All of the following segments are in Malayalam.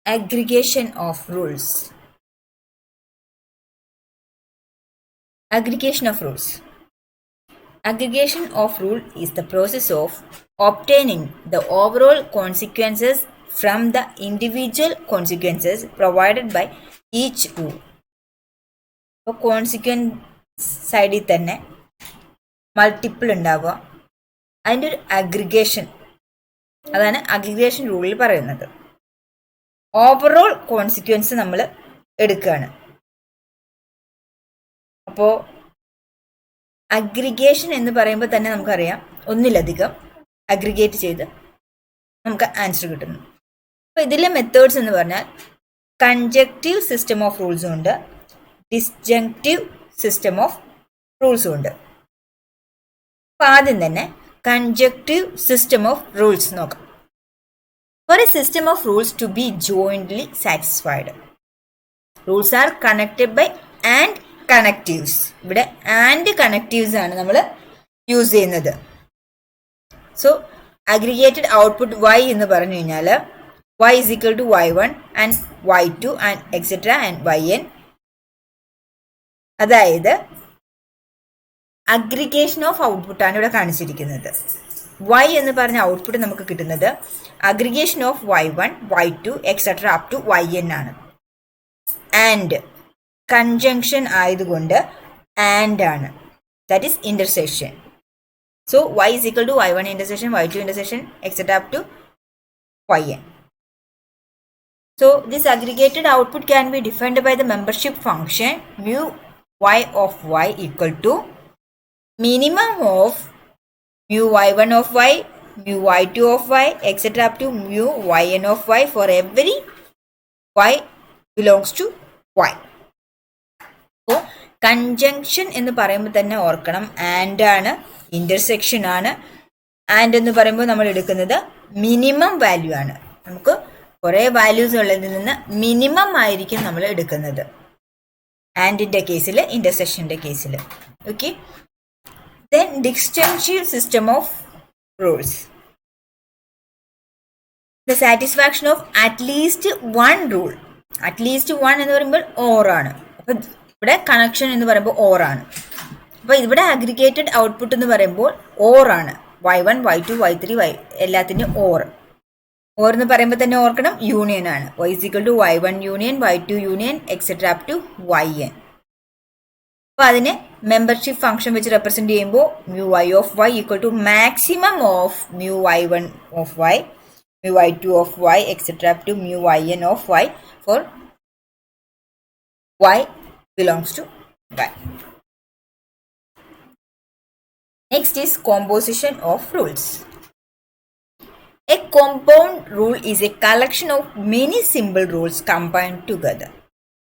Aggregation of rules. Aggregation of rules. Aggregation of rule is the process of obtaining the overall consequences from the individual consequences provided by each rule. അപ്പോൾ കോൺസിക്വൻസ് സൈഡിൽ തന്നെ മൾട്ടിപ്പിൾ ഉണ്ടാവുക, അതിൻ്റെ ഒരു അഗ്രിഗേഷൻ, അതാണ് അഗ്രിഗേഷൻ റൂളിൽ പറയുന്നത്. ഓവറോൾ കോൺസിക്വൻസ് നമ്മൾ എടുക്കുകയാണ്. അപ്പോൾ അഗ്രിഗേഷൻ എന്ന് പറയുമ്പോൾ തന്നെ നമുക്കറിയാം ഒന്നിലധികം അഗ്രിഗേറ്റ് ചെയ്ത് നമുക്ക് ആൻസർ കിട്ടുന്നു. അപ്പോൾ ഇതിലെ മെത്തേഡ്സ് എന്ന് പറഞ്ഞാൽ കൺജക്റ്റീവ് സിസ്റ്റം ഓഫ് റൂൾസും ഉണ്ട്, ഡിസ്ജങ്ക്റ്റീവ് സിസ്റ്റം ഓഫ് റൂൾസും ഉണ്ട്. അപ്പോൾ ആദ്യം തന്നെ കൺജക്റ്റീവ് സിസ്റ്റം ഓഫ് റൂൾസ് നോക്കാം. For a system of rules to be jointly satisfied, rules are connected by and connectives. ഇവിടെ ആൻഡ് കണക്റ്റീവ്സ് ആണ് നമ്മൾ യൂസ് ചെയ്യുന്നത്. സോ അഗ്രിഗേറ്റഡ് ഔട്ട്പുട്ട് y എന്ന് പറഞ്ഞു കഴിഞ്ഞാൽ y is equal to y1 and y2 and etc and yn. അതായത് അഗ്രിഗേഷൻ ഓഫ് ഔട്ട്പുട്ട് ആണ് ഇവിടെ കാണിച്ചിരിക്കുന്നത്. y എന്ന് പറഞ്ഞ ഔട്ട്പുട്ട് നമുക്ക് കിട്ടുന്നത് aggregation of y1 y2 etcetera up to yn ആണ്. ആൻഡ് കൺജങ്ഷൻ ആയതുകൊണ്ട് ആൻഡ് ആണ്, that is intersection. So y is equal to y1 intersection y2 intersection etc up to yn. So this aggregated output can be defined by the membership function mu y of y equal to minimum of mu y1 of y, mu y2 of y etc up to mu yn of y for every y belongs to y. So conjunction എന്ന് പറയുമ്പോൾ തന്നെ ഓർക്കണം ആൻഡ് ആണ്, ഇന്റർസെക്ഷൻ ആണ്. ആൻഡ് എന്ന് പറയുമ്പോൾ നമ്മൾ എടുക്കുന്നത് മിനിമം വാല്യൂ ആണ്. നമുക്ക് കുറേ വാല്യൂസ് ഉള്ളതിൽ നിന്ന് മിനിമം ആയിരിക്കും നമ്മൾ എടുക്കുന്നത് ആൻഡിന്റെ കേസിൽ, ഇന്റർസെക്ഷന്റെ കേസിൽ. Okay, then disjunctive system of rules, the satisfaction of at least one rule. at least one എന്ന് പറയുമ്പോൾ ഓർ ആണ്. അപ്പൊ ഇവിടെ കണക്ഷൻ എന്ന് പറയുമ്പോൾ ഓർ ആണ്. അപ്പൊ ഇവിടെ അഗ്രിഗേറ്റഡ് ഔട്ട്പുട്ട് എന്ന് പറയുമ്പോൾ ഓർ ആണ്. y1 y2 y3 y എല്ലാത്തിൻ്റെയും ഓർ എന്ന് പറയുമ്പോൾ തന്നെ ഓർക്കണം യൂണിയൻ ആണ്. y is equal to y1 union y2 union etcetera up to yn. അപ്പോൾ അതിനെ മെമ്പർഷിപ്പ് ഫംഗ്ഷൻ വെച്ച് റെപ്രസെന്റ് ചെയ്യുമ്പോൾ mu y of y equal to maximum of mu y1 of y, mu y2 of y etcetera up to mu yn of y for y belongs to y. Next is composition of rules. A compound rule is a collection of many simple rules combined together.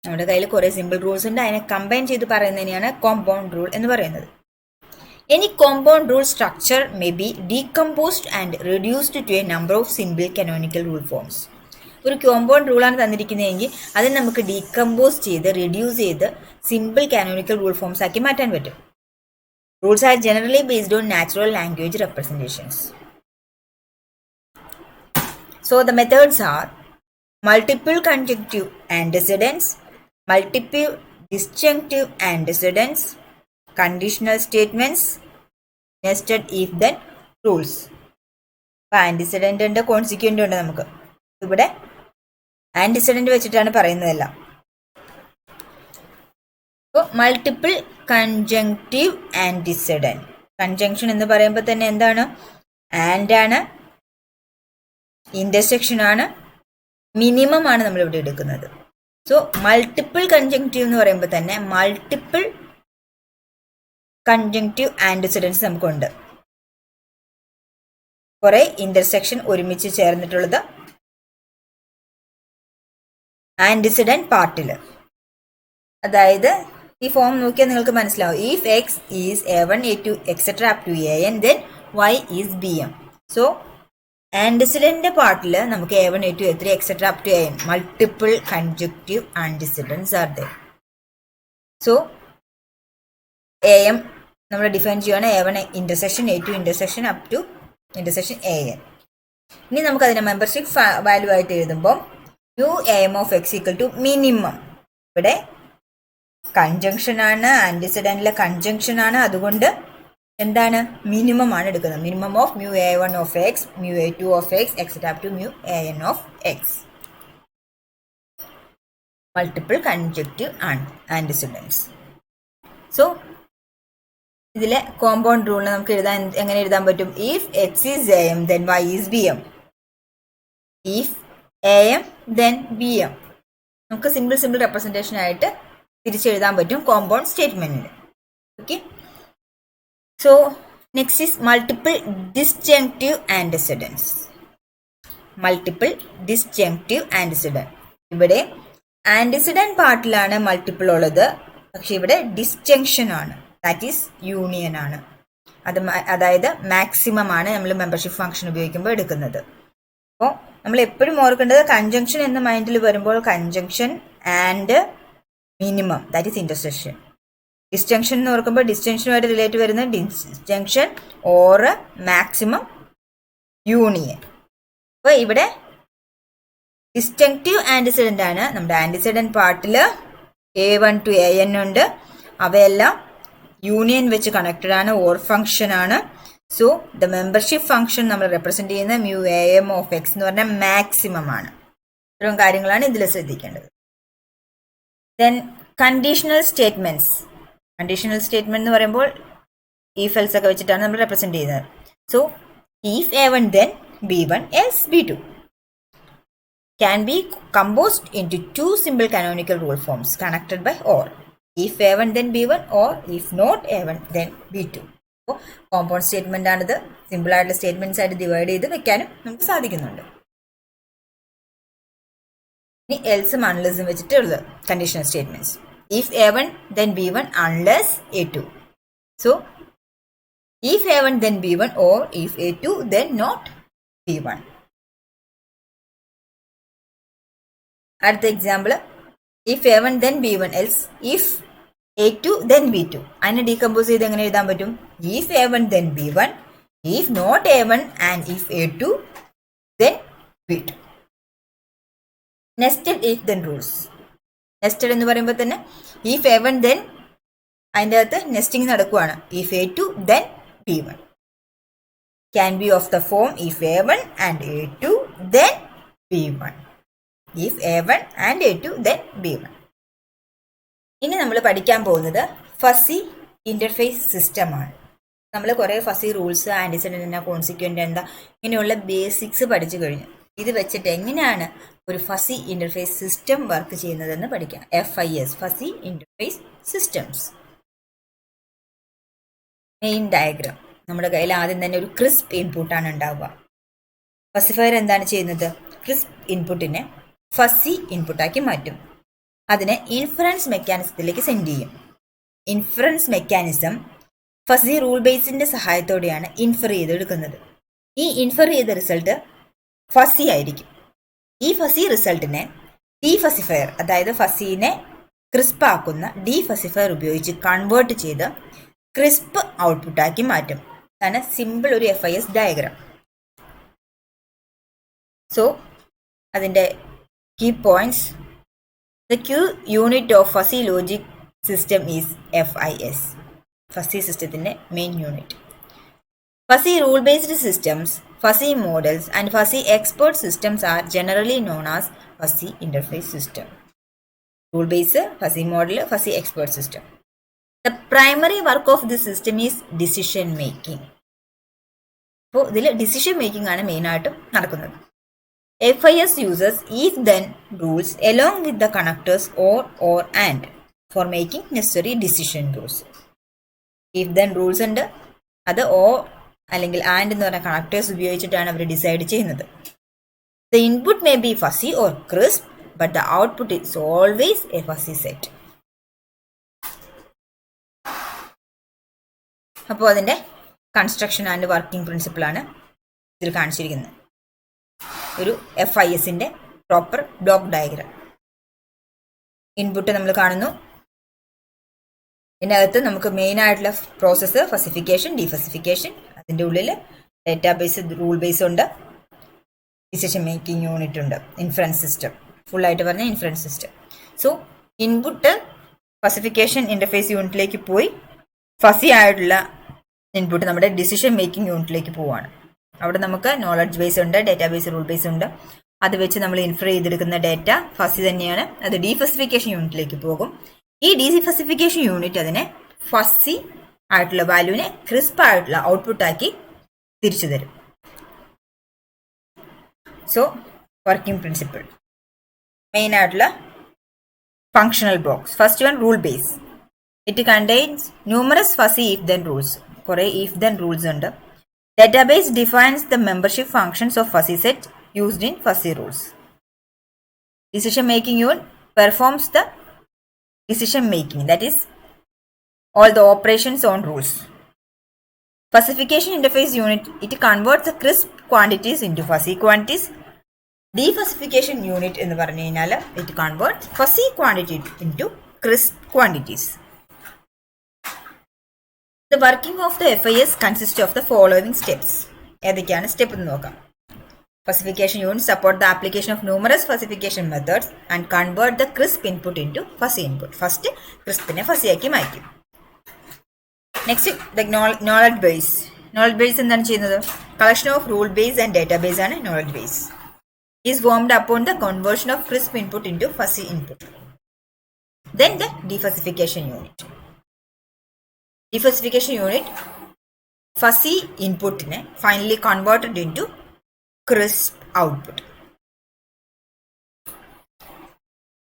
നമ്മുടെ കയ്യിൽ കുറേ സിമ്പിൾ റൂൾസ് ഉണ്ട്, അതിനെ കമ്പൈൻ ചെയ്ത് പറയുന്നതിനെയാണ് കോമ്പൗണ്ട് റൂൾ എന്ന് പറയുന്നത്. Any compound rule structure may be decomposed and reduced to a number of simple canonical rule forms. ഒരു കോമ്പൗണ്ട് റൂളാണ് തന്നിരിക്കുന്നതെങ്കിൽ അതിനെ നമുക്ക് ഡീകമ്പോസ് ചെയ്ത് റെഡ്യൂസ് ചെയ്ത് സിമ്പിൾ കാനോണിക്കൽ റൂൾ ഫോംസ് ആക്കി മാറ്റാൻ പറ്റും. Rules are generally based on natural language representations. So the methods are multiple conjunctive antecedents, multiple disjunctive antecedents, conditional statements, nested if then rules. അപ്പോൾ ആൻറ്റിസിഡൻ്റ് ഉണ്ട്, കോൺസിക്വൻ്റ് ഉണ്ട്. നമുക്ക് ഇവിടെ ആൻറ്റിസിഡൻ്റ് വെച്ചിട്ടാണ് പറയുന്നതെല്ലാം. അപ്പോൾ മൾട്ടിപ്പിൾ കൺജങ്ക്റ്റീവ് ആൻറ്റിസിഡൻറ്റ്, കൺജങ്ഷൻ എന്ന് പറയുമ്പോൾ തന്നെ എന്താണ്, ആൻഡ് ആണ്, ഇന്റർസെക്ഷൻ ആണ്, മിനിമം ആണ് നമ്മൾ ഇവിടെ എടുക്കുന്നത്. സോ മൾട്ടിപ്പിൾ കൺജങ്ക്റ്റീവ് എന്ന് പറയുമ്പോൾ തന്നെ മൾട്ടിപ്പിൾ കൺജങ്ക്റ്റീവ് ആൻറ്റിസിഡൻസ് നമുക്കുണ്ട്. കുറെ ഇന്റർസെക്ഷൻ ഒരുമിച്ച് ചേർന്നിട്ടുള്ളത് ആൻറ്റിസിഡൻറ്റ് പാർട്ടിൽ. അതായത് ഈ ഫോം നോക്കിയാൽ നിങ്ങൾക്ക് മനസ്സിലാവും. If X is a1 a2 etcetera up to an then y is bm. So antecedent പാർട്ടിൽ നമുക്ക് a1 a2 a3 എക്സെട്ര up to an multiple conjunctive antecedents are there. So am നമ്മൾ ഡിഫൈൻ ചെയ്യുകയാണ് a1 intersection a2 intersection up to intersection an. ഇനി നമുക്ക് അതിനെ മെമ്പർഷിപ്പ് വാല്യൂ ആയിട്ട് എഴുതുമ്പോൾ mu am of x equal to minimum. ഇവിടെ കൺജങ്ഷൻ ആണ്, ആന്റിസിഡന്റിലെ കൺജങ്ഷൻ ആണ്, അതുകൊണ്ട് എന്താണ് മിനിമം ആണ് എടുക്കുന്നത്. Minimum of mu a1 of x, mu a2 of x, etc. up to mu an of x. Multiple conjunctive ആണ് ആന്റിസിഡൻസ്. സോ ഇതിലെ കോമ്പൗണ്ട് റൂളിൽ നമുക്ക് എങ്ങനെ എഴുതാൻ പറ്റും? If X is A M then Y is B M. If A M then B M. നമുക്ക് സിമ്പിൾ റെപ്രസെൻറ്റേഷൻ ആയിട്ട് തിരിച്ചെഴുതാൻ പറ്റും കോമ്പൗണ്ട് സ്റ്റേറ്റ്മെന്റിന്. Okay. So next is multiple disjunctive antecedents. Multiple disjunctive antecedent. ഇവിടെ ആന്റിസിഡന്റ് പാർട്ടിലാണ് മൾട്ടിപ്പിൾ ഉള്ളത്, പക്ഷെ ഇവിടെ ഡിസ്ജങ്ഷൻ ആണ്, ദാറ്റ് ഈസ് യൂണിയൻ ആണ്. അതായത് മാക്സിമം ആണ് നമ്മൾ മെമ്പർഷിപ്പ് ഫംഗ്ഷൻ ഉപയോഗിക്കുമ്പോൾ എടുക്കുന്നത്. അപ്പോൾ നമ്മൾ എപ്പോഴും ഓർക്കേണ്ടത് കൺജങ്ഷൻ എന്ന മൈൻഡിൽ വരുമ്പോൾ conjunction and minimum, that is intersection. Disjunction എന്ന് ഓർക്കുമ്പോൾ ഡിസ്ജങ്ഷനുമായിട്ട് റിലേറ്റ് വരുന്ന ഡിസ്ജങ്ഷൻ ഓർ മാക്സിമം യൂണിയൻ. അപ്പോൾ ഇവിടെ ഡിസ്ജങ്ക്റ്റീവ് ആന്റിസിഡന്റ് ആണ്. നമ്മുടെ ആന്റിസിഡന്റ് പാർട്ടിൽ A1 to AN ഉണ്ട്. അവയെല്ലാം യൂണിയൻ വെച്ച് കണക്റ്റഡ് ആണ്, ഓർ ഫംഗ്ഷൻ ആണ്. സോ ദ മെമ്പർഷിപ്പ് ഫംഗ്ഷൻ നമ്മൾ റെപ്രസെന്റ് ചെയ്യുന്ന mu am of x എന്ന് പറഞ്ഞാൽ മാക്സിമം ആണ്. ഇത്രയും കാര്യങ്ങളാണ് ഇതിൽ ശ്രദ്ധിക്കേണ്ടത്. Then conditional statements. Conditional statement എന്ന് പറയുമ്പോൾ if else ഒക്കെ വെച്ചിട്ടാണ് നമ്മൾ റെപ്രസെന്റ് ചെയ്യുന്നത്. So if a1 then b1 else b2 can be composed into two simple canonical rule forms connected by or. If a1 then b1 or if not a1 then b2. അപ്പോൾ കോമ്പൗണ്ട് സ്റ്റേറ്റ്മെന്റ് ആണിത്. സിമ്പിൾ ആയിട്ടുള്ള സ്റ്റേറ്റ്മെന്റ്സ് ആയിട്ട് ഡിവൈഡ് ചെയ്ത് വെക്കാനും നമുക്ക് സാധിക്കുന്നുണ്ട്. ഇനി എൽസും അൺലെസ്സും വെച്ചിട്ടുള്ളത് conditional statements. If a1 then b1 unless a2. So if a1 then b1 or if a2 then not b1. അടുത്ത example if a1 then b1 else if a2 then b2. അതിനെ ഡീകമ്പോസ് ചെയ്ത് എങ്ങനെ എഴുതാൻ പറ്റും? if a1 then b1 if not a1 and if a2 then b2. Nested if then rules. Nested എന്ന് പറയുമ്പോൾ തന്നെ if a1 then അതിൻ്റെ അകത്ത് നെസ്റ്റിംഗ് നടക്കുവാണ്. if a2 then b1 can be of the form if a1 and a2 then b1. if a1 and a2 then b1. ഇനി നമ്മൾ പഠിക്കാൻ പോകുന്നത് ഫസി ഇന്റർഫേസ് സിസ്റ്റം ആണ്. നമ്മൾ കുറേ ഫസി റൂൾസ്, ആന്റിസിഡന്റ് എന്താ, കോൺസിക്വന്റ് എന്താ, ഇങ്ങനെയുള്ള ബേസിക്സ് പഠിച്ചു കഴിഞ്ഞു. ഇത് വെച്ചിട്ട് എങ്ങനെയാണ് ഒരു ഫസി ഇന്റർഫേസ് സിസ്റ്റം വർക്ക് ചെയ്യുന്നതെന്ന് പഠിക്കാം. FIS fuzzy interface systems. Main diagram. നമ്മുടെ കയ്യിൽ ആദ്യം തന്നെ ഒരു ക്രിസ്പ് ഇൻപുട്ടാണ് ഉണ്ടാവുക. ഫസിഫയർ എന്താണ് ചെയ്യുന്നത്? ക്രിസ്പ് ഇൻപുട്ടിനെ ഫസി ഇൻപുട്ടാക്കി മാറ്റും. അതിനെ ഇൻഫറൻസ് മെക്കാനിസത്തിലേക്ക് സെൻഡ് ചെയ്യും. ഇൻഫറൻസ് മെക്കാനിസം ഫസി റൂൾ ബേസിന്റെ സഹായത്തോടെയാണ് ഇൻഫർ ചെയ്തെടുക്കുന്നത്. ഈ ഇൻഫർ ചെയ്ത റിസൾട്ട് ഫസി ആയിരിക്കും. ഈ ഫസി റിസൾട്ടിനെ ഡീഫസിഫയർ, അതായത് ഫസീനെ ക്രിസ്പ് ആക്കുന്ന ഡീഫസിഫയർ ഉപയോഗിച്ച് കൺവേർട്ട് ചെയ്ത് ക്രിസ്പ് ഔട്ട്പുട്ടാക്കി മാറ്റും. അതാണ് സിമ്പിൾ ഒരു FIS ഡയഗ്രാം. സോ അതിൻ്റെ key points. The key unit of fuzzy logic system is FIS. Fuzzy systemത്തിന്റെ main unit. Fuzzy rule-based systems, fuzzy models, and fuzzy expert systems are generally known as fuzzy interface system. Rule-based, fuzzy model, fuzzy expert system. The primary work of this system is decision making. അപ്പോൾ ഇതിൽ decision making ആണ് മെയിൻ ആയിട്ടും നടക്കുന്നത്. FIS uses if-then rules along with the connectors or and for making necessary decision rules. If-then rules ഉണ്ട്, അത് or അല്ലെങ്കിൽ and എന്ന് പറഞ്ഞ കണക്ടേഴ്സ് ഉപയോഗിച്ചിട്ടാണ് അവർ ഡിസൈഡ് ചെയ്യുന്നത്. The input may be fuzzy or crisp, but the output is always a fuzzy set. അപ്പോൾ അതിൻ്റെ കൺസ്ട്രക്ഷൻ ആൻഡ് വർക്കിംഗ് പ്രിൻസിപ്പിളാണ് ഇതിൽ കാണിച്ചിരിക്കുന്നത്. ഒരു FISന്റെ പ്രോപ്പർ ബ്ലോക്ക് ഡയഗ്രാം. ഇൻപുട്ട് നമ്മൾ കാണുന്നു. ഇതിനകത്ത് നമുക്ക് മെയിൻ ആയിട്ടുള്ള പ്രോസസ്സ് ഫസിഫിക്കേഷൻ, ഡീഫസിഫിക്കേഷൻ. അതിൻ്റെ ഉള്ളിൽ ഡേറ്റാബേസ്, റൂൾ ബേസ് ഉണ്ട്, ഡിസിഷൻ മേക്കിംഗ് യൂണിറ്റ് ഉണ്ട്, ഇൻഫറൻസ് സിസ്റ്റം. ഫുള്ളായിട്ട് പറഞ്ഞ inference system. So input fuzzification interface യൂണിറ്റിലേക്ക് പോയി ഫസി ആയിട്ടുള്ള ഇൻപുട്ട് നമ്മുടെ ഡിസിഷൻ മേക്കിംഗ് യൂണിറ്റിലേക്ക് പോവാണ്. അവിടെ നമുക്ക് നോളജ് ബേസ് ഉണ്ട്, ഡേറ്റാബേസ് റൂൾ ബേസ് ഉണ്ട്. അത് വെച്ച് നമ്മൾ ഇൻഫർ ചെയ്തെടുക്കുന്ന ഡേറ്റ ഫസി തന്നെയാണ്. അത് ഡീഫസിഫിക്കേഷൻ യൂണിറ്റിലേക്ക് പോകും. ഈ ഡീഫസിഫിക്കേഷൻ യൂണിറ്റ് അതിനെ ഫസി ആയിട്ടുള്ള വാല്യൂവിനെ ക്രിസ്പ് ആയിട്ടുള്ള ഔട്ട്പുട്ട് ആക്കി തിരിച്ചു തരും. സോ വർക്കിംഗ് പ്രിൻസിപ്പിൾ മെയിൻ ആയിട്ടുള്ള functional blocks. First one rule base. It contains numerous fuzzy if then rules. കുറെ ഇഫ് ദെൻ റൂൾസ് ഉണ്ട്. Database defines the membership functions of fuzzy set used in fuzzy rules. Decision making unit performs the decision making, that is all the operations on rules. Fuzzification interface unit, it converts the crisp quantities into fuzzy quantities. Defuzzification unit എന്ന് പറഞ്ഞു കഴിഞ്ഞാൽ it converts fuzzy quantity into crisp quantities. The working of the FIS consists of the following steps. ഏതൊക്കെയാണ് സ്റ്റെപ്പ് എന്ന് നോക്കാം. Fuzzification units support the application of numerous fuzzification methods and convert the crisp input into fuzzy input. First, crispനെ fuzzy ആക്കി മാറ്റും. Next, the knowledge base. Knowledge base എന്താണ് ചെയ്യുന്നത്? Collection of rule base and database ആണ് knowledge base. Is formed upon the conversion of crisp input into fuzzy input. Then the defuzzification unit. Defuzzification unit fuzzy inputനെ finally converted into crisp output.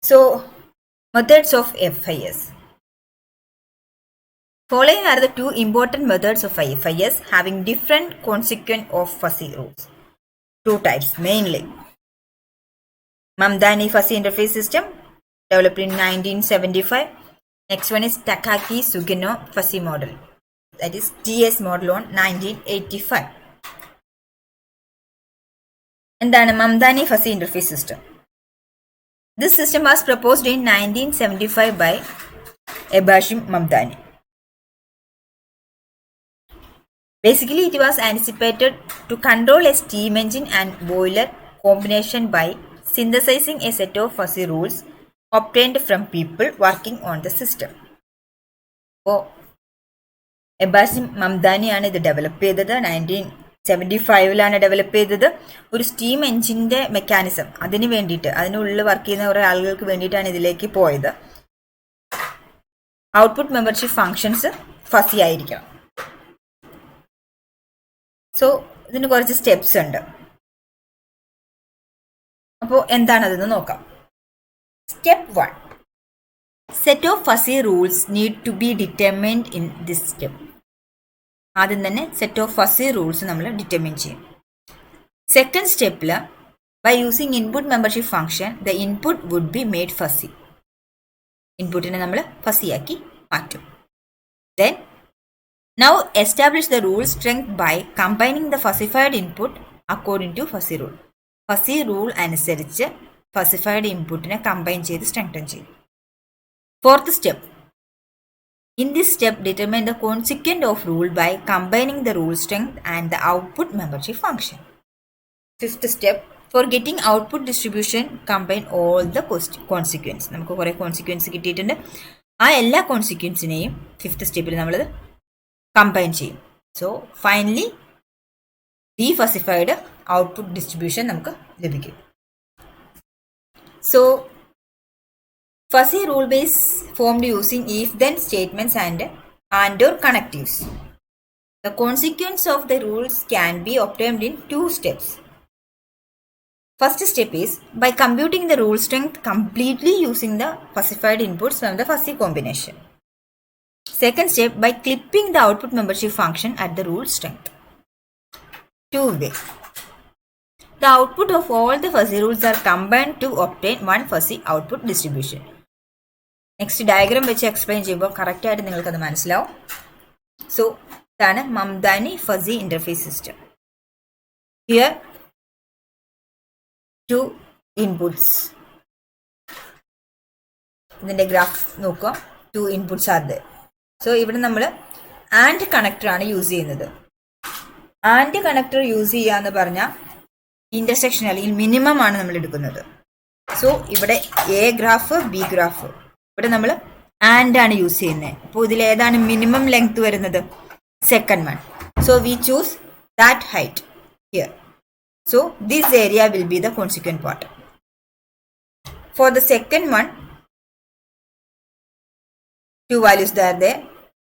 So, methods of FIS. Following are the two important methods of FIS having different consequence of fuzzy rules. Two types mainly. Mamdani fuzzy interface system developed in 1975. Next one is Takaki-Sugino fuzzy model, that is TS model on 1985. എന്താണ് Mamdani fuzzy interface system? This system was proposed in 1975 by Ebashim Mamdani. Basically, it was anticipated to control a steam engine and boiler combination by synthesizing a set of fuzzy rules obtained from people working on the system. അപ്പോൾ എബാസിം മംദാനിയാണ് ഇത് ഡെവലപ്പ് ചെയ്തത്. 1975 ഡെവലപ്പ് ചെയ്തത്. ഒരു സ്റ്റീം എഞ്ചിന്റെ മെക്കാനിസം അതിന് വേണ്ടിയിട്ട്, അതിനുള്ളിൽ വർക്ക് ചെയ്യുന്ന കുറേ ആളുകൾക്ക് വേണ്ടിയിട്ടാണ് ഇതിലേക്ക് പോയത്. ഔട്ട്പുട്ട് മെമ്പർഷിപ്പ് ഫങ്ഷൻസ് ഫസി ആയിരിക്കണം. സോ ഇതിന് കുറച്ച് സ്റ്റെപ്സ് ഉണ്ട്. അപ്പോൾ എന്താണതെന്ന് നോക്കാം. Step 1. Set of fuzzy rules need to be determined in this step. ആദ്യം തന്നെ സെറ്റ് ഓഫ് ഫസി റൂൾസ് നമ്മൾ ഡിറ്റർമിൻ ചെയ്യും. സെക്കൻഡ് സ്റ്റെപ്പിൽ by using input membership function the input would be made fuzzy. ഇൻപുട്ടിനെ നമ്മൾ ഫസിയാക്കി മാറ്റും. Then now establish the rule strength by combining the fuzzified input according to fuzzy rule. Fuzzy rule അനുസരിച്ച് ഫസിഫൈഡ് ഇൻപുട്ടിനെ കമ്പൈൻ ചെയ്ത് സ്ട്രെങ്തൻ ചെയ്യും. Fourth step. In this step, determine the consequent of rule by combining the rule strength and the output membership function. Fifth step, for getting output distribution, combine all the consequence. നമുക്ക് കുറേ കോൺസിക്വൻസ് കിട്ടിയിട്ടുണ്ട്. ആ എല്ലാ കോൺസിക്വൻസിനെയും ഫിഫ്ത്ത് സ്റ്റെപ്പിൽ നമ്മളത് കമ്പൈൻ ചെയ്യും. സോ ഫൈനലി ഡീഫസിഫൈഡ് ഔട്ട്പുട്ട് ഡിസ്ട്രിബ്യൂഷൻ നമുക്ക് ലഭിക്കും. So fuzzy rule base formed using if-then statements and or connectives. The consequence of the rules can be obtained in two steps. First step is by computing the rule strength completely using the fussified inputs from the fuzzy combination. Second step, by clipping the output membership function at the rule strength. Two-way. The output of all the fuzzy rules are combined to obtain one fuzzy output distribution. Next diagram വെച്ച് എക്സ്പ്ലെയിൻ ചെയ്യുമ്പോൾ കറക്റ്റായിട്ട് നിങ്ങൾക്കത് മനസ്സിലാവും. സോ ഇതാണ് Mamdani fuzzy interface system. Here two inputs. ഇതിൻ്റെ ഗ്രാഫ് നോക്കുക. Two inputs are there. So ഇവിടെ നമ്മൾ ആൻഡ് കണക്ടറാണ് യൂസ് ചെയ്യുന്നത്. ആൻഡ് കണക്ടർ യൂസ് ചെയ്യുക എന്ന് പറഞ്ഞാൽ ഇൻ്റർസെക്ഷൻ അല്ലെങ്കിൽ മിനിമം ആണ് നമ്മൾ എടുക്കുന്നത്. സോ ഇവിടെ എ ഗ്രാഫ് ബി ഗ്രാഫ്, ഇവിടെ നമ്മൾ ആൻഡ് ആണ് യൂസ് ചെയ്യുന്നത്. അപ്പോൾ ഇതിൽ ഏതാണ് മിനിമം ലെങ്ത് വരുന്നത്? Second one. So we choose that height here. So this area will be the consequent part. For the second one, two values are there.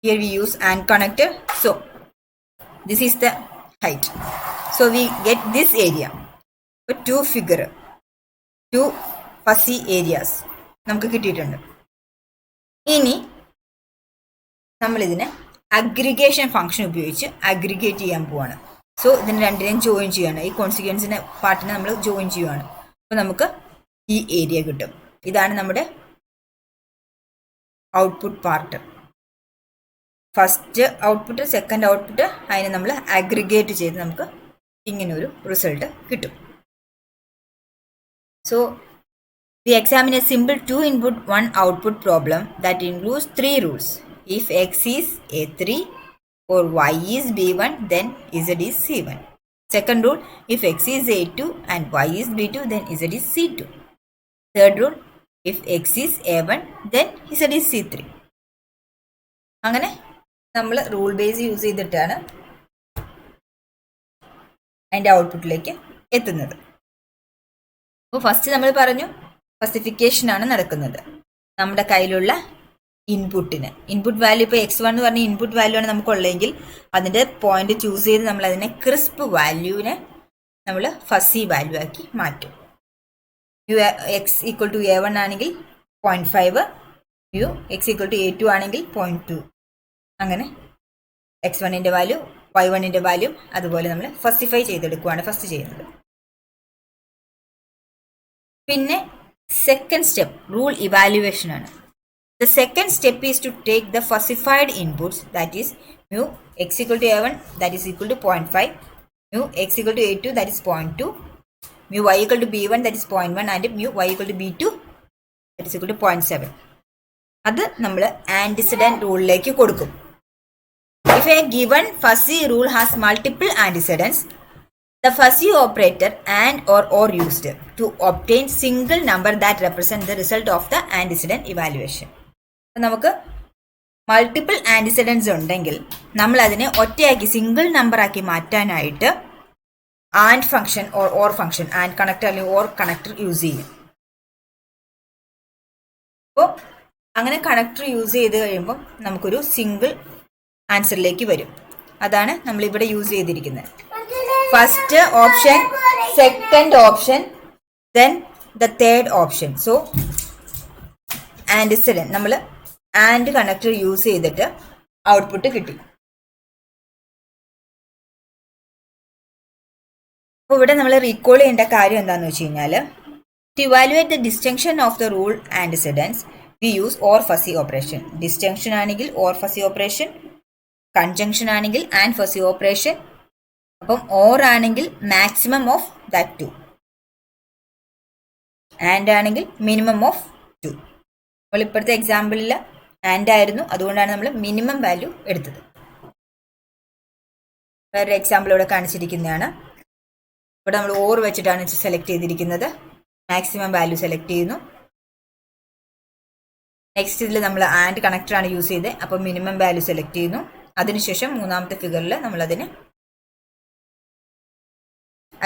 Here we use AND connector. So this is the height. So we get this area. Two figure, two fuzzy areas നമുക്ക് കിട്ടിയിട്ടുണ്ട്. ഇനി നമ്മൾ ഇതിനെ അഗ്രിഗേഷൻ ഫംഗ്ഷൻ ഉപയോഗിച്ച് അഗ്രിഗേറ്റ് ചെയ്യാൻ പോവാണ്. സോ ഇതിന് രണ്ടിനെയും ജോയിൻ ചെയ്യാണ്. ഈ കോൺസിക്വൻസിന്റെ പാർട്ടിനെ നമ്മൾ ജോയിൻ ചെയ്യുകയാണ്. അപ്പോൾ നമുക്ക് ഈ ഏരിയ കിട്ടും. ഇതാണ് നമ്മുടെ output part. First output, second output, അതിനെ നമ്മൾ അഗ്രിഗേറ്റ് ചെയ്ത് നമുക്ക് ഇങ്ങനെ ഒരു റിസൾട്ട് കിട്ടും. So we examine A simple 2 input 1 output problem that includes 3 rules. If x is a3 or y is b1, then z is c1. Second rule, if x is a2 and y is b2, then z is c2. Third rule, if x is a1, then z is c3. അങ്ങനെ നമ്മൾ റൂൾ ബേസ് യൂസ് ചെയ്തിട്ടാണ് അതിൻ്റെ ഔട്ട്പുട്ടിലേക്ക് എത്തുന്നത്. അപ്പോൾ ഫസ്റ്റ് നമ്മൾ പറഞ്ഞു ഫസിഫിക്കേഷൻ ആണ് നടക്കുന്നത്. നമ്മുടെ കയ്യിലുള്ള ഇൻപുട്ടിന്, ഇൻപുട്ട് വാല്യൂ ഇപ്പോൾ x1 എന്ന് പറഞ്ഞ ഇൻപുട്ട് വാല്യൂ ആണ് നമുക്കുള്ളതെങ്കിൽ അതിൻ്റെ പോയിന്റ് ചൂസ് ചെയ്ത് നമ്മൾ അതിനെ ക്രിസ്പ് വാല്യൂവിനെ നമ്മൾ ഫസി വാല്യൂ ആക്കി മാറ്റും. x ഈക്വൽ ടു a1 ആണെങ്കിൽ 0.5, x ഈക്വൽ ടു a2 ആണെങ്കിൽ 0.2. അങ്ങനെ x1ന്റെ വാല്യൂ y1ന്റെ വാല്യൂ അതുപോലെ നമ്മൾ ഫസിഫൈ ചെയ്തെടുക്കുകയാണ് ഫസ്റ്റ് ചെയ്യുന്നത്. പിന്നെ സെക്കൻഡ് സ്റ്റെപ്പ് റൂൾ ഇവാലുവേഷൻ ആണ്. The second step is to take the fuzzified inputs, that is mu x equal to a1 that is equal to 0.5, mu x equal to a2 that is 0.2, mu y equal to b1 that is 0.1 and mu y equal to b2 that is equal to 0.7. അത് നമ്മൾ ആന്റിസിഡന്റ് റൂളിലേക്ക് കൊടുക്കും. If a given fuzzy rule has multiple antecedents, the fuzzy operator and or used to obtain single number that represent the result of the antecedent evaluation. നമുക്ക് മൾട്ടിപ്പിൾ ആന്റിസിഡൻസ് ഉണ്ടെങ്കിൽ നമ്മൾ അതിനെ ഒറ്റയാക്കി സിംഗിൾ നമ്പർ ആക്കി മാറ്റാനായിട്ട് and function or function, and connector അല്ലെങ്കിൽ ഓർ കണക്ടർ യൂസ് ചെയ്യും. അപ്പോൾ അങ്ങനെ കണക്ടർ യൂസ് ചെയ്ത് കഴിയുമ്പോൾ നമുക്കൊരു സിംഗിൾ ആൻസറിലേക്ക് വരും. അതാണ് നമ്മൾ ഇവിടെ യൂസ് ചെയ്തിരിക്കുന്നത്. First option, second option, then the third option. So antecedent നമ്മൾ ആൻഡ് കണക്ടർ യൂസ് ചെയ്തിട്ട് ഔട്ട്പുട്ട് കിട്ടി. അപ്പോൾ ഇവിടെ നമ്മൾ റീകോൾ ചെയ്യേണ്ട കാര്യം എന്താണെന്ന് വെച്ച് കഴിഞ്ഞാൽ, to evaluate the distinction of the rule antecedents we use or fuzzy operation. Distinction ആണെങ്കിൽ ഓർ ഫസി ഓപ്പറേഷൻ, കൺജങ്ഷൻ ആണെങ്കിൽ ആൻഡ് ഫസി ഓപ്പറേഷൻ, അപ്പം ഓർ ആണെങ്കിൽ മാക്സിമം ഓഫ് ദാറ്റ് 2, ആൻഡ് ആണെങ്കിൽ മിനിമം ഓഫ് 2. നമ്മൾ ഇപ്പോഴത്തെ എക്സാമ്പിളിൽ ആൻഡ് ആയിരുന്നു, അതുകൊണ്ടാണ് നമ്മൾ മിനിമം വാല്യൂ എടുത്തത്. വേറൊരു എക്സാമ്പിൾ ഇവിടെ കാണിച്ചിരിക്കുന്നതാണ്. ഇവിടെ നമ്മൾ ഓർ വെച്ചിട്ടാണ് സെലക്ട് ചെയ്തിരിക്കുന്നത്. മാക്സിമം വാല്യൂ സെലക്ട് ചെയ്യുന്നു. നെക്സ്റ്റ് ഇതിൽ നമ്മൾ ആൻഡ് കണക്ടറാണ് യൂസ് ചെയ്തത്, അപ്പോൾ മിനിമം വാല്യൂ സെലക്ട് ചെയ്യുന്നു. അതിനുശേഷം മൂന്നാമത്തെ ഫിഗറിൽ നമ്മൾ അതിനെ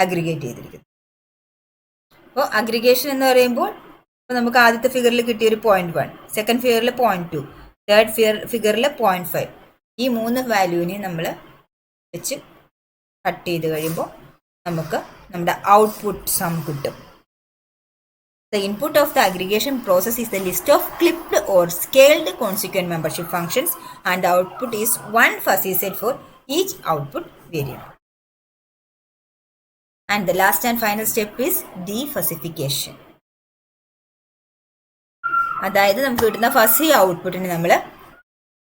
അഗ്രിഗേറ്റ് ചെയ്തിരിക്കുന്നു. അപ്പോൾ അഗ്രിഗേഷൻ എന്ന് പറയുമ്പോൾ ഇപ്പോൾ നമുക്ക് ആദ്യത്തെ ഫിഗറിൽ കിട്ടിയൊരു 0.1, സെക്കൻഡ് ഫിഗറിൽ 0.2, തേർഡ് ഫിഗറിൽ 0.5. ഈ 3 വാല്യൂവിനെ നമ്മൾ വെച്ച് കട്ട് ചെയ്ത് കഴിയുമ്പോൾ നമുക്ക് നമ്മുടെ ഔട്ട്പുട്ട് സം കിട്ടും. The input of the aggregation process is the list of clipped or scaled consequent membership functions, and the output is one fuzzy set for each output variable. And the last and final step is defussification. അതായത് നമുക്ക് കിട്ടുന്ന ഫസി ഔട്ട്പുട്ടിനെ നമ്മൾ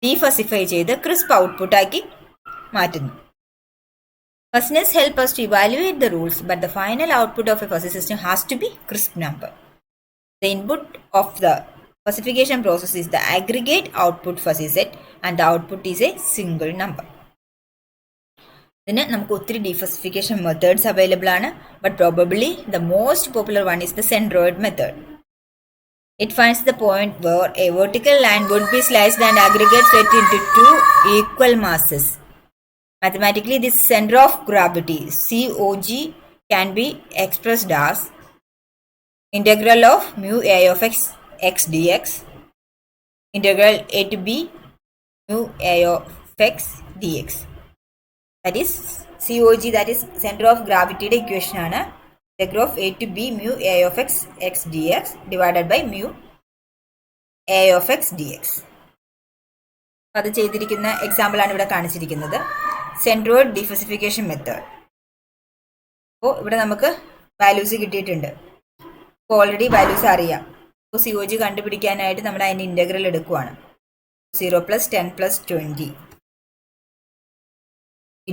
ഡീഫസിഫൈ ചെയ്ത് ക്രിസ്പ് ഔട്ട്പുട്ട് ആക്കി മാറ്റുന്നു. Fuzziness help us to evaluate the rules, but the final output of a fuzzy system has to be crisp number. The input of the fussification process is the aggregate output fuzzy set, and the output is a single number. ഇതിന് നമുക്ക് ഒത്തിരി ഡീഫസിഫിക്കേഷൻ മെത്തേഡ്സ് അവൈലബിൾ ആണ്. But probably the most popular one is the centroid method. It finds the point where a vertical line would be sliced and aggregate set into two equal masses. Mathematically, this center of gravity, COG, can be expressed as integral of mu a of x dx, integral a to b mu a of x dx. That is COG, that is center of gravity equation ആണ്. Integral of a to b mu a of x dx divided by mu a of x dx. അത് ചെയ്തിരിക്കുന്ന എക്സാമ്പിൾ ആണ് ഇവിടെ കാണിച്ചിരിക്കുന്നത്. Centroid defuzzification method. അപ്പോൾ ഇവിടെ നമുക്ക് വാല്യൂസ് കിട്ടിയിട്ടുണ്ട്. അപ്പോൾ ഓൾറെഡി വാല്യൂസ് അറിയാം. അപ്പോൾ COG കണ്ടുപിടിക്കാനായിട്ട് നമ്മൾ അതിൻ്റെ ഇൻ്റഗ്രൽ എടുക്കുവാണ്. 0 + 10 + 20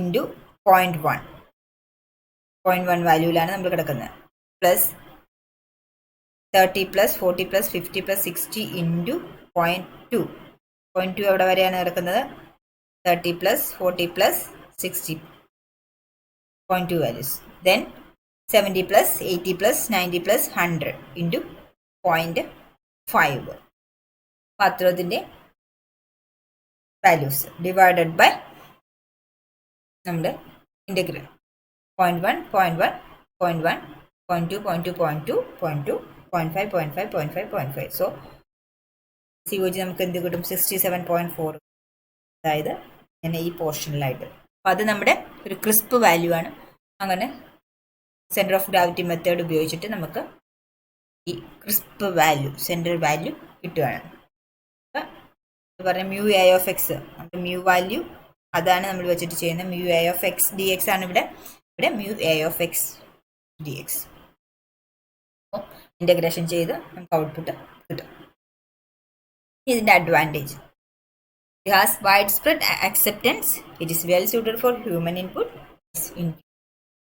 ഇൻറ്റു 0.1. 0.1 വാല്യൂവിലാണ് നമ്മൾ കിടക്കുന്നത്. Plus 30 + 40 + 50 + 60 into 0.2. 0.2 എവിടെ വരെയാണ് കിടക്കുന്നത്? 30 + 40 + 60. 0.2 വാല്യൂസ്. Then 70 + 80 + 90 + 100 into 0.5. അത്രത്തിൻ്റെ വാല്യൂസ് ഡിവൈഡഡ് ബൈ നമ്മുടെ ഇൻ്റഗ്രൽ 0.1, 0.1, 0.1, 0.2, 0.2, 0.2, 0.2, 0.5, 0.5, 0.5, 0.5. സോ COG നമുക്ക് എന്ത് കിട്ടും? 67.4. അതായത് ഇങ്ങനെ ഈ പോർഷനിലായിട്ട്. അപ്പോൾ അത് നമ്മുടെ ഒരു ക്രിസ്പ് വാല്യൂ ആണ്. അങ്ങനെ സെൻറ്റർ ഓഫ് ഗ്രാവിറ്റി മെത്തേഡ് ഉപയോഗിച്ചിട്ട് നമുക്ക് ഈ ക്രിസ്പ് വാല്യൂ, സെൻറ്റർ വാല്യൂ കിട്ടുകയാണ്. അപ്പോൾ പറഞ്ഞ mu a of x, നമ്മുടെ മ്യൂ വാല്യൂ അതാണ് നമ്മൾ വെച്ചിട്ട് ചെയ്യുന്നത്. mu a of x dx ആണ് ഇവിടെ mu a of x dx. Integration ചെയ്ത് നമുക്ക് ഔട്ട്പുട്ട് കിട്ടും. ഇതിൻ്റെ advantage, it has widespread acceptance, it is well suited for human input,